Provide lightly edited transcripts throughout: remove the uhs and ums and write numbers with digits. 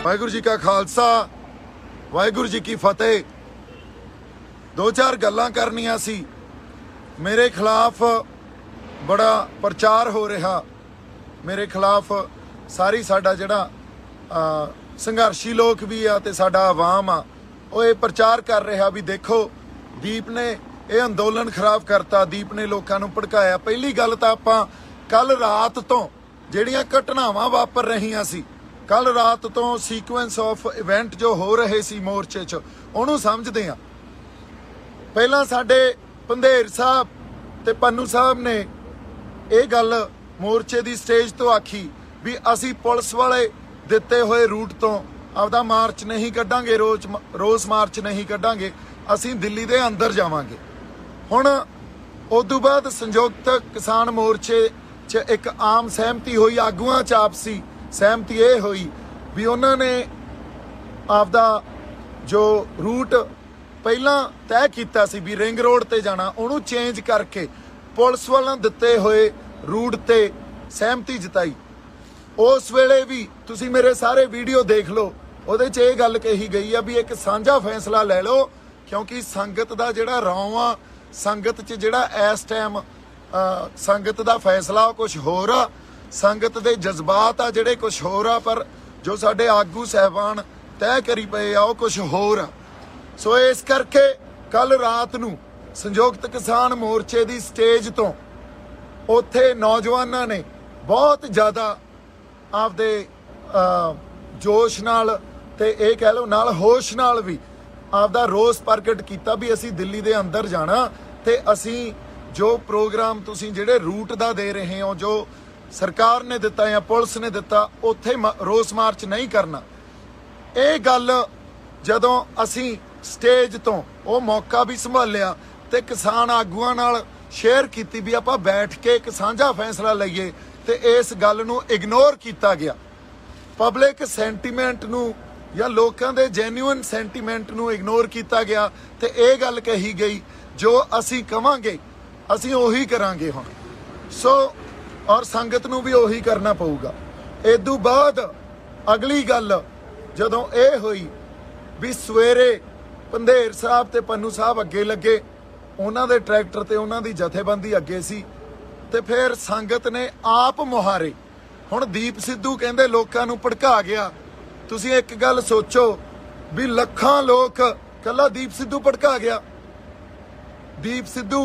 वाहिगुरू जी का खालसा वाहिगुरू जी की फतेह। दो चार गल्लां करनियां सी। मेरे खिलाफ बड़ा प्रचार हो रहा, मेरे खिलाफ सारी साडा जिहड़ा संघर्षी लोग भी आ ते साडा आवाम आ वो ये प्रचार कर रहा भी देखो दीप ने ये अंदोलन खराब करता, दीप ने लोगों नूं भड़काया। पहली गल तां आपां कल रात तो जिहड़ियां घटनावां वापर रहीआं सी, कल रात तो सीक्वेंस ऑफ इवेंट जो हो रहे सी मोर्चे च उहनूं समझदे आ। पहलां साडे पंधेर साहब ते पन्नू साहब ने ये गल मोर्चे की स्टेज तो आखी भी असी पुलिस वाले दिते हुए रूट तो आपदा मार्च नहीं कड्डांगे, रोस मार्च नहीं कड्डांगे, असी दिल्ली दे अंदर जावांगे। हुण उदों बाद संयुक्त किसान मोर्चे च एक आम सहमति हुई, आगूआं च आपसी सहमति ये हुई भी उन्होंने आपदा जो रूट पहला तय किया सी भी रिंग रोड ते जाना, उन्होंने चेंज करके पुलिस वालों दिते हुए रूट ते सहमति जताई। उस वेले भी तुसी मेरे सारे वीडियो देख लो, उहदे च ये गल कही गई है भी एक साझा फैसला ले लो, क्योंकि संगत दा जिहड़ा रौं आ, संगत च जिहड़ा इस टाइम संगत दा फैसला कुछ होर आ, संगत दे जज्बात आ जिहड़े कुछ होर आ, पर जो साडे आगू साहबान तय करी पे आ कुछ होर आ। सो इस करके कल रात नूं संयुक्त किसान मोर्चे की स्टेज तो उत्थे नौजवानों ने बहुत ज़्यादा आपदे जोश नाल ते ये कह लो नाल होश नाल भी आपदा रोस प्रगट किया भी असी दिल्ली दे अंदर जाना ते असी जो प्रोग्राम तुसी जिहड़े रूट दा दे रहे हो, जो सरकार ने दिता या पुलिस ने दिता, उत्थे रोस मार्च नहीं करना। ये गल जदों असी स्टेज तो वो मौका भी संभालिया ते किसान आगूआं नाल शेयर कीती भी आपां बैठ के एक साझा फैसला लईए ते इस गल नूं इग्नोर किया गया। पब्लिक सेंटीमेंट नूं या लोकां दे जेन्युइन सेंटीमेंट नूं इग्नोर किया गया ते ये गल कही गई जो असी कवांगे असी उही करांगे हुण। सो और संगत नूं भी उही करना पऊगा। इदों बाद अगली गल जदों ये हुई भी सवेरे पंधेर साहब ते पन्नू साहब अगे लगे, उन्हां दे ट्रैक्टर ते उन्हां दी जथेबंदी अगे सी ते फिर संगत ने आप मुहारे हुण दीप सिद्धू कहंदे लोकां नूं भड़का गया। तुसीं एक गल सोचो भी लखां लोक कल्ला दीप सिद्धू भड़का गया। दीप सिद्धू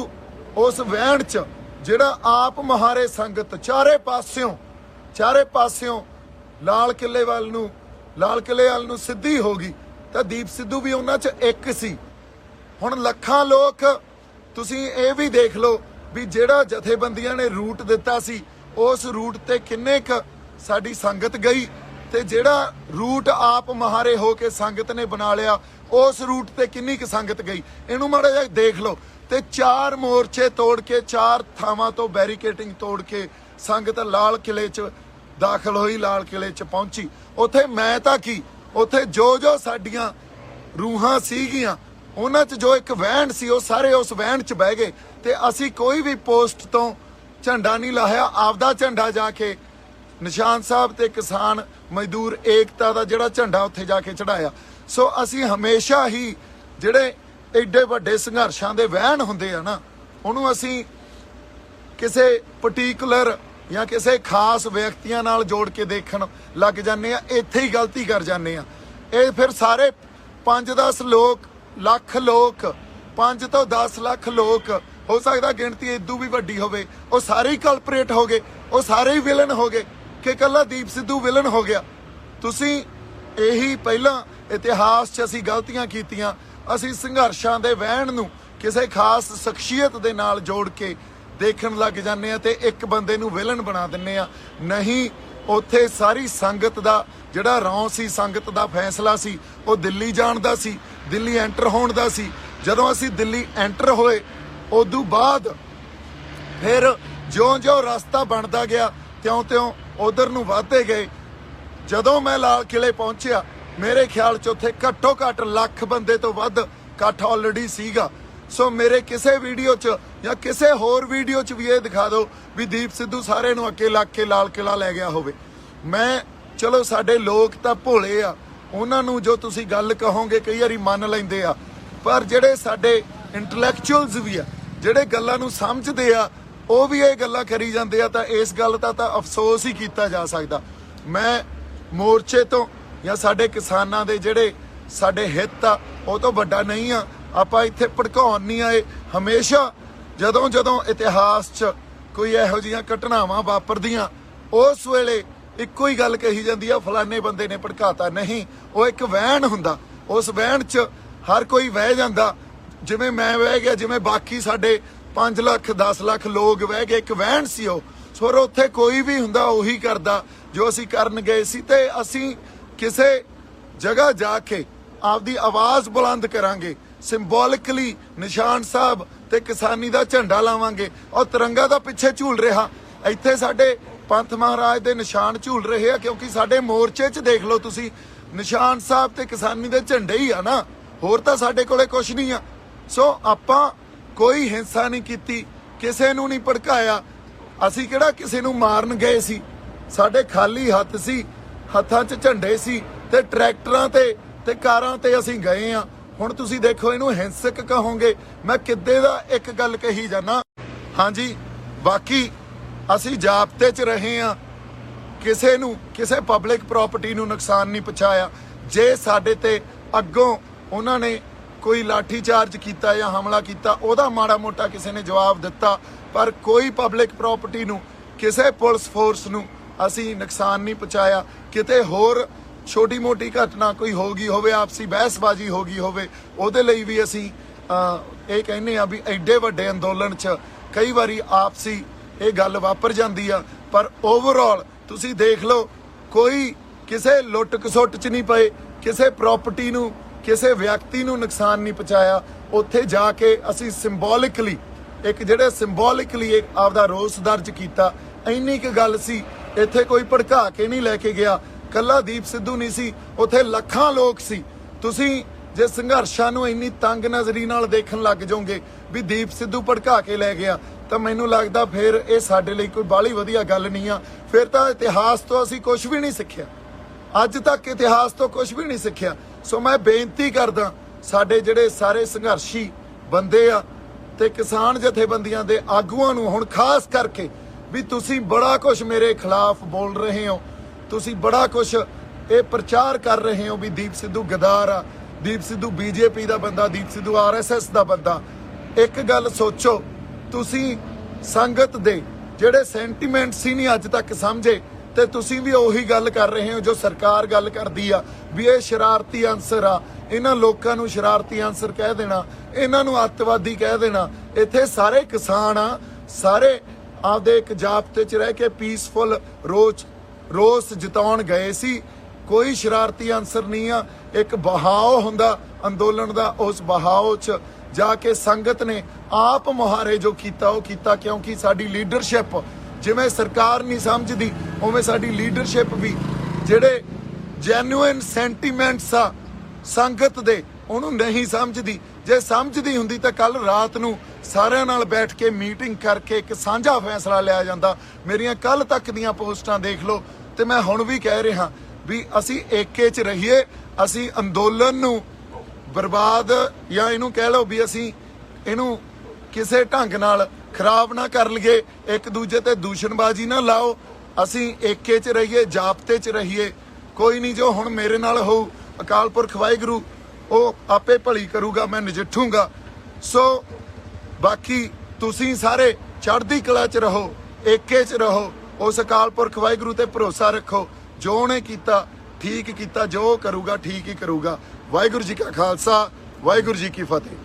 उस वहण च जिहड़ा आप मुहारे संगत चारे पासियों लाल किले वाल नूं सिद्धी हो गई तो दीप सिद्धू भी उन्हां च एक सी। हुण लखां लोक तुसीं ये भी देख लो भी जिहड़ा जथेबंदियां ने रूट दिता सी उस रूट ते किन्ने क साडी संगत गई ते जिहड़ा रूट आप महारे हो के संगत ने बना लिया उस रूट ते किन्नी क संगत गई, इहनूं माड़ा जिहा देख लो। ते चार मोर्चे तोड़ के, चार थावां तो बैरीकेटिंग तोड़ के संगत लाल किले च दाखिल हुई, लाल किले च पहुंची। उत्थे मैं तां की उत्थे जो साडियां रूहां सीगियां उन्हां च जो एक वहण सी वो सारे उस वहण च बह गए ते असी कोई भी पोस्ट तो झंडा नहीं लाया, आपदा झंडा जाके निशान साहब ते किसान मजदूर एकता दा जिहड़ा झंडा उत्थे जाके चढ़ाया। सो असी हमेशा ही जिहड़े एडे वड्डे संघर्षां दे वहण हुंदे आ ना, उहनूं असी किसे पर्टिकुलर या किसी खास व्यक्तियों नाल जोड़ के देखण लग जाने, इत्थे ही गलती कर जाने। ये फिर सारे 5-10 लख लोग 5 तो 10 लाख लोग हो सकता गिणती इदू भी वड्डी होवे, वो सारे ही कल्परेट हो गए, वो सारे ही विलन हो गए कि कल्ला दीप सिद्धू विलन हो गया। तुसी यही पहला इतिहास च असी गलतियां कीतियां, असी संघर्षां दे वहण नूं किसी खास शख्सियत दे नाल जोड़ के देखण लग जाने ते एक बंदे नूं विलन बना दिंने आ। नहीं, उत्थे सारी संगत दा जिहड़ा रौं सी, संगत दा फैसला सी, वो दिल्ली जाण दा सी, दिल्ली एंटर होण दा सी। जदों असी दिल्ली एंटर होए उदों बाद फिर ज्यों रास्ता बनता गया त्यों उधर नूं वधदे गए। जदों मैं लाल किले पहुंचिया मेरे ख्याल च उत्थे घट्टो घट्ट लाख बंदे तो वध इकट्ठ ऑलरेडी सीगा। सो मेरे किसी वीडियो च या किसी होर वीडियो च भी ये दिखा दो भी दीप सिद्धू सारे नूं अगे लग के लाल किला लै गया होवे। मैं चलो साडे लोग तां भोले आ, ਉਹਨਾਂ ਨੂੰ ਜੋ ਤੁਸੀਂ ਗੱਲ ਕਹੋਗੇ ਕਈ ਵਾਰੀ ਮੰਨ ਲੈਂਦੇ ਆ, ਪਰ ਜਿਹੜੇ ਸਾਡੇ ਇੰਟੈਲੈਕਚੁਅਲਸ ਵੀ ਆ, ਜਿਹੜੇ ਗੱਲਾਂ ਨੂੰ ਸਮਝਦੇ ਆ, ਉਹ ਵੀ ਇਹ ਗੱਲਾਂ ਕਰੀ ਜਾਂਦੇ ਆ। ਤਾਂ ਇਸ ਗੱਲ ਦਾ ਤਾਂ ਅਫਸੋਸ ਹੀ ਕੀਤਾ ਜਾ ਸਕਦਾ। ਮੈਂ ਮੋਰਚੇ ਤੋਂ ਜਾਂ ਸਾਡੇ ਕਿਸਾਨਾਂ ਦੇ ਜਿਹੜੇ ਸਾਡੇ ਹਿੱਤ ਆ ਉਹ ਤੋਂ ਵੱਡਾ ਨਹੀਂ ਆ। ਆਪਾਂ ਇੱਥੇ ਭੜਕਾਉਣ ਨਹੀਂ ਆਏ। ਹਮੇਸ਼ਾ ਜਦੋਂ ਇਤਿਹਾਸ 'ਚ ਕੋਈ ਇਹੋ ਜਿਹੀਆਂ ਘਟਨਾਵਾਂ ਵਾਪਰਦੀਆਂ, ਉਸ ਵੇਲੇ ਇੱਕੋ ਹੀ ਗੱਲ ਕਹੀ ਜਾਂਦੀ ਆ, ਫਲਾਣੇ ਬੰਦੇ ਨੇ ਭੜਕਾਤਾ। ਨਹੀਂ, ਉਹ ਇੱਕ ਵਹਿਣ ਹੁੰਦਾ। ਉਸ ਵਹਿਣ 'ਚ ਹਰ ਕੋਈ ਵਹਿ ਜਾਂਦਾ। ਜਿਵੇਂ ਮੈਂ ਵਹਿ ਗਿਆ, ਜਿਵੇਂ ਬਾਕੀ ਸਾਡੇ 5 ਲੱਖ 10 ਲੱਖ ਲੋਕ ਵਹਿ ਗਏ, ਇੱਕ ਵਹਿਣ ਸੀ ਉਹ। ਸੋ ਉੱਥੇ ਕੋਈ ਵੀ ਹੁੰਦਾ ਉਹੀ ਕਰਦਾ ਜੋ ਅਸੀਂ ਕਰਨ ਗਏ ਸੀ। ਤੇ ਅਸੀਂ ਕਿਸੇ ਜਗ੍ਹਾ ਜਾ ਕੇ ਆਪਦੀ ਆਵਾਜ਼ ਬੁਲੰਦ ਕਰਾਂਗੇ, ਸਿੰਬੋਲਿਕਲੀ ਨਿਸ਼ਾਨ ਸਾਹਿਬ ਤੇ ਕਿਸਾਨੀ ਦਾ ਝੰਡਾ ਲਾਵਾਂਗੇ। ਔਰ ਤਿਰੰਗਾ ਦਾ ਪਿੱਛੇ ਝੂਲ ਰਿਹਾ, ਇੱਥੇ ਸਾਡੇ ਪੰਥ ਮਹਾਰਾਜ ਦੇ ਨਿਸ਼ਾਨ ਝੂਲ ਰਹੇ ਆ, ਕਿਉਂਕਿ ਸਾਡੇ ਮੋਰਚੇ 'ਚ ਦੇਖ ਲਓ ਤੁਸੀਂ, ਨਿਸ਼ਾਨ ਸਾਹਿਬ ਤੇ ਕਿਸਾਨੀ ਦੇ ਝੰਡੇ ਹੀ ਆ ਨਾ, ਹੋਰ ਤਾਂ ਸਾਡੇ ਕੋਲੇ ਕੁਛ ਨਹੀਂ ਆ। ਸੋ ਆਪਾਂ ਕੋਈ ਹਿੰਸਾ ਨਹੀਂ ਕੀਤੀ, ਕਿਸੇ ਨੂੰ ਨਹੀਂ ਭੜਕਾਇਆ। ਅਸੀਂ ਕਿਹੜਾ ਕਿਸੇ ਨੂੰ ਮਾਰਨ ਗਏ ਸੀ? ਸਾਡੇ ਖਾਲੀ ਹੱਥ ਸੀ, ਹੱਥਾਂ 'ਚ ਝੰਡੇ ਸੀ ਤੇ ਟਰੈਕਟਰਾਂ ਤੇ ਕਾਰਾਂ ਤੇ ਅਸੀਂ ਗਏ ਆ। ਹੁਣ ਤੁਸੀਂ ਦੇਖੋ, ਇਹਨੂੰ ਹਿੰਸਕ ਕਹੋਗੇ। ਮੈਂ ਕਿੱਦੇ ਦਾ ਇੱਕ ਗੱਲ ਕਹੀ ਜਾਣਾ। ਹਾਂਜੀ, ਬਾਕੀ ਅਸੀਂ ਜ਼ਾਬਤੇ 'ਚ ਰਹੇ ਆ, ਕਿਸੇ ਪਬਲਿਕ ਪ੍ਰਾਪਰਟੀ ਨੂੰ ਨੁਕਸਾਨ ਨਹੀਂ ਪਹੁੰਚਾਇਆ। ਜੇ ਸਾਡੇ ਤੇ ਅੱਗੋਂ ਉਹਨਾਂ ਨੇ ਕੋਈ ਲਾਠੀ ਚਾਰਜ ਕੀਤਾ ਜਾਂ ਹਮਲਾ ਕੀਤਾ, ਉਹਦਾ ਮਾੜਾ ਮੋਟਾ ਕਿਸੇ ਨੇ ਜਵਾਬ ਦਿੱਤਾ, ਪਰ ਕੋਈ ਪਬਲਿਕ ਪ੍ਰਾਪਰਟੀ ਨੂੰ, ਕਿਸੇ ਪੁਲਿਸ ਫੋਰਸ ਨੂੰ ਅਸੀਂ ਨੁਕਸਾਨ ਨਹੀਂ ਪਹੁੰਚਾਇਆ। ਕਿਤੇ ਹੋਰ ਛੋਟੀ ਮੋਟੀ ਘਟਨਾ ਕੋਈ ਹੋ ਗਈ ਹੋਵੇ, ਆਪਸੀ ਬਹਿਸਬਾਜ਼ੀ ਹੋ ਗਈ ਹੋਵੇ, ਉਹਦੇ ਲਈ ਵੀ ਅਸੀਂ ਇਹ ਕਹਿੰਦੇ ਆ ਵੀ ਐਡੇ ਵੱਡੇ ਅੰਦੋਲਨ 'ਚ ਕਈ ਵਾਰੀ ਆਪਸੀ ਇਹ ਗੱਲ ਵਾਪਰ ਜਾਂਦੀ ਆ। ਪਰ ਓਵਰਆਲ ਤੁਸੀਂ ਦੇਖ ਲਓ, ਕੋਈ ਕਿਸੇ ਲੁੱਟ ਖਸੁੱਟ 'ਚ ਨਹੀਂ ਪਏ, ਕਿਸੇ ਪ੍ਰਾਪਰਟੀ ਨੂੰ, ਕਿਸੇ ਵਿਅਕਤੀ ਨੂੰ ਨੁਕਸਾਨ ਨਹੀਂ ਪਹੁੰਚਾਇਆ। ਉੱਥੇ ਜਾ ਕੇ ਅਸੀਂ ਸਿੰਬੋਲਿਕਲੀ ਆਪਦਾ ਰੋਸ ਦਰਜ ਕੀਤਾ। ਇੰਨੀ ਕੁ ਗੱਲ ਸੀ। ਇੱਥੇ ਕੋਈ ਭੜਕਾ ਕੇ ਨਹੀਂ ਲੈ ਕੇ ਗਿਆ। ਕੱਲਾ ਦੀਪ ਸਿੱਧੂ ਨਹੀਂ ਸੀ, ਉੱਥੇ ਲੱਖਾਂ ਲੋਕ ਸੀ। ਤੁਸੀਂ ਜੇ ਸੰਘਰਸ਼ਾਂ ਨੂੰ ਇੰਨੀ ਤੰਗ ਨਜ਼ਰੀ ਨਾਲ ਦੇਖਣ ਲੱਗ ਜਾਓਗੇ ਵੀ ਦੀਪ ਸਿੱਧੂ ਭੜਕਾ ਕੇ ਲੈ ਗਿਆ, ਤਾਂ ਮੈਨੂੰ ਲੱਗਦਾ ਫਿਰ ਇਹ ਸਾਡੇ ਲਈ ਕੋਈ ਬਾਹਲੀ ਵਧੀਆ ਗੱਲ ਨਹੀਂ ਆ। ਫਿਰ ਤਾਂ ਇਤਿਹਾਸ ਤੋਂ ਅਸੀਂ ਕੁਝ ਵੀ ਨਹੀਂ ਸਿੱਖਿਆ, ਅੱਜ ਤੱਕ ਇਤਿਹਾਸ ਤੋਂ ਕੁਝ ਵੀ ਨਹੀਂ ਸਿੱਖਿਆ। ਸੋ ਮੈਂ ਬੇਨਤੀ ਕਰਦਾ ਸਾਡੇ ਜਿਹੜੇ ਸਾਰੇ ਸੰਘਰਸ਼ੀ ਬੰਦੇ ਆ ਤੇ ਕਿਸਾਨ ਜਥੇਬੰਦੀਆਂ ਦੇ ਆਗੂਆਂ ਨੂੰ, ਹੁਣ ਖਾਸ ਕਰਕੇ, ਵੀ ਤੁਸੀਂ ਬੜਾ ਕੁਝ ਮੇਰੇ ਖਿਲਾਫ ਬੋਲ ਰਹੇ ਹੋ, ਤੁਸੀਂ ਬੜਾ ਕੁਝ ਇਹ ਪ੍ਰਚਾਰ ਕਰ ਰਹੇ ਹੋ ਵੀ ਦੀਪ ਸਿੱਧੂ ਗਦਾਰ ਆ, ਦੀਪ ਸਿੱਧੂ ਬੀਜੇਪੀ ਦਾ ਬੰਦਾ, ਦੀਪ ਸਿੱਧੂ RSS ਦਾ ਬੰਦਾ। ਇੱਕ ਗੱਲ ਸੋਚੋ, ਤੁਸੀਂ ਸੰਗਤ ਦੇ ਜਿਹੜੇ ਸੈਂਟੀਮੈਂਟ ਸੀ ਨਹੀਂ ਅੱਜ ਤੱਕ ਸਮਝੇ, ਤੇ ਤੁਸੀਂ ਵੀ ਉਹੀ ਗੱਲ ਕਰ ਰਹੇ ਹੋ ਜੋ ਸਰਕਾਰ ਗੱਲ ਕਰਦੀ ਆ ਵੀ ਇਹ ਸ਼ਰਾਰਤੀ ਅਨਸਰ ਆ, ਇਹਨਾਂ ਲੋਕਾਂ ਨੂੰ ਸ਼ਰਾਰਤੀ ਅਨਸਰ ਕਹਿ ਦੇਣਾ, ਇਹਨਾਂ ਨੂੰ ਅੱਤਵਾਦੀ ਕਹਿ ਦੇਣਾ। ਇੱਥੇ ਸਾਰੇ ਕਿਸਾਨ ਆ, ਸਾਰੇ ਆਪਦੇ ਇੱਕ ਜ਼ਾਬਤੇ 'ਚ ਰਹਿ ਕੇ ਪੀਸਫੁਲ ਰੋਸ ਜਤਾਉਣ ਗਏ ਸੀ। ਕੋਈ ਸ਼ਰਾਰਤੀ ਅਨਸਰ ਨਹੀਂ ਆ। ਇੱਕ ਬਹਾਓ ਹੁੰਦਾ ਅੰਦੋਲਨ ਦਾ, ਉਸ ਬਹਾਓ 'ਚ ਜਾ ਕੇ ਸੰਗਤ ਨੇ ਆਪ ਮੁਹਾਰੇ ਜੋ ਕੀਤਾ ਉਹ ਕੀਤਾ, ਕਿਉਂਕਿ ਸਾਡੀ ਲੀਡਰਸ਼ਿਪ ਜਿਵੇਂ ਸਰਕਾਰ ਨਹੀਂ ਸਮਝਦੀ, ਉਵੇਂ ਸਾਡੀ ਲੀਡਰਸ਼ਿਪ ਵੀ ਜਿਹੜੇ ਜੈਨੂਇਨ ਸੈਂਟੀਮੈਂਟਸ ਆ ਸੰਗਤ ਦੇ, ਉਹਨੂੰ ਨਹੀਂ ਸਮਝਦੀ। ਜੇ ਸਮਝਦੀ ਹੁੰਦੀ ਤਾਂ ਕੱਲ ਰਾਤ ਨੂੰ ਸਾਰਿਆਂ ਨਾਲ ਬੈਠ ਕੇ ਮੀਟਿੰਗ ਕਰਕੇ ਇੱਕ ਸਾਂਝਾ ਫੈਸਲਾ ਲਿਆ ਜਾਂਦਾ। ਮੇਰੀਆਂ ਕੱਲ ਤੱਕ ਦੀਆਂ ਪੋਸਟਾਂ ਦੇਖ ਲਓ, ਤੇ ਮੈਂ ਹੁਣ ਵੀ ਕਹਿ ਰਿਹਾ ਵੀ ਅਸੀਂ ਏਕੇ 'ਚ ਰਹੀਏ। ਅਸੀਂ ਅੰਦੋਲਨ ਨੂੰ ਬਰਬਾਦ, ਜਾਂ ਇਹਨੂੰ ਕਹਿ ਲਓ ਵੀ ਅਸੀਂ ਇਹਨੂੰ ਕਿਸੇ ਢੰਗ ਨਾਲ ਖਰਾਬ ਨਾ ਕਰ ਲਈਏ, ਇੱਕ ਦੂਜੇ ਤੇ ਦੂਸ਼ਣਬਾਜ਼ੀ ਨਾ ਲਾਓ। ਅਸੀਂ ਏਕੇ 'ਚ ਰਹੀਏ, ਜ਼ਾਬਤੇ 'ਚ ਰਹੀਏ। ਕੋਈ ਨਹੀਂ, ਜੋ ਹੁਣ ਮੇਰੇ ਨਾਲ ਹੋਊ ਅਕਾਲ ਪੁਰਖ ਵਾਹਿਗੁਰੂ ਉਹ ਆਪੇ ਭਲੀ ਕਰੂਗਾ, ਮੈਂ ਨਜਿੱਠੂਗਾ। ਸੋ ਬਾਕੀ ਤੁਸੀਂ ਸਾਰੇ ਚੜ੍ਹਦੀ ਕਲਾ 'ਚ ਰਹੋ, ਏਕੇ 'ਚ ਰਹੋ, ਉਸ ਅਕਾਲ ਪੁਰਖ ਵਾਹਿਗੁਰੂ ਤੇ ਭਰੋਸਾ ਰੱਖੋ। ਜੋ ਉਹਨੇ ਕੀਤਾ ਠੀਕ ਕੀਤਾ, ਜੋ ਕਰੂਗਾ ਠੀਕ ਹੀ ਕਰੂਗਾ। ਵਾਹਿਗੁਰੂ ਜੀ ਕਾ ਖਾਲਸਾ, ਵਾਹਿਗੁਰੂ ਜੀ ਕੀ ਫਤਿਹ।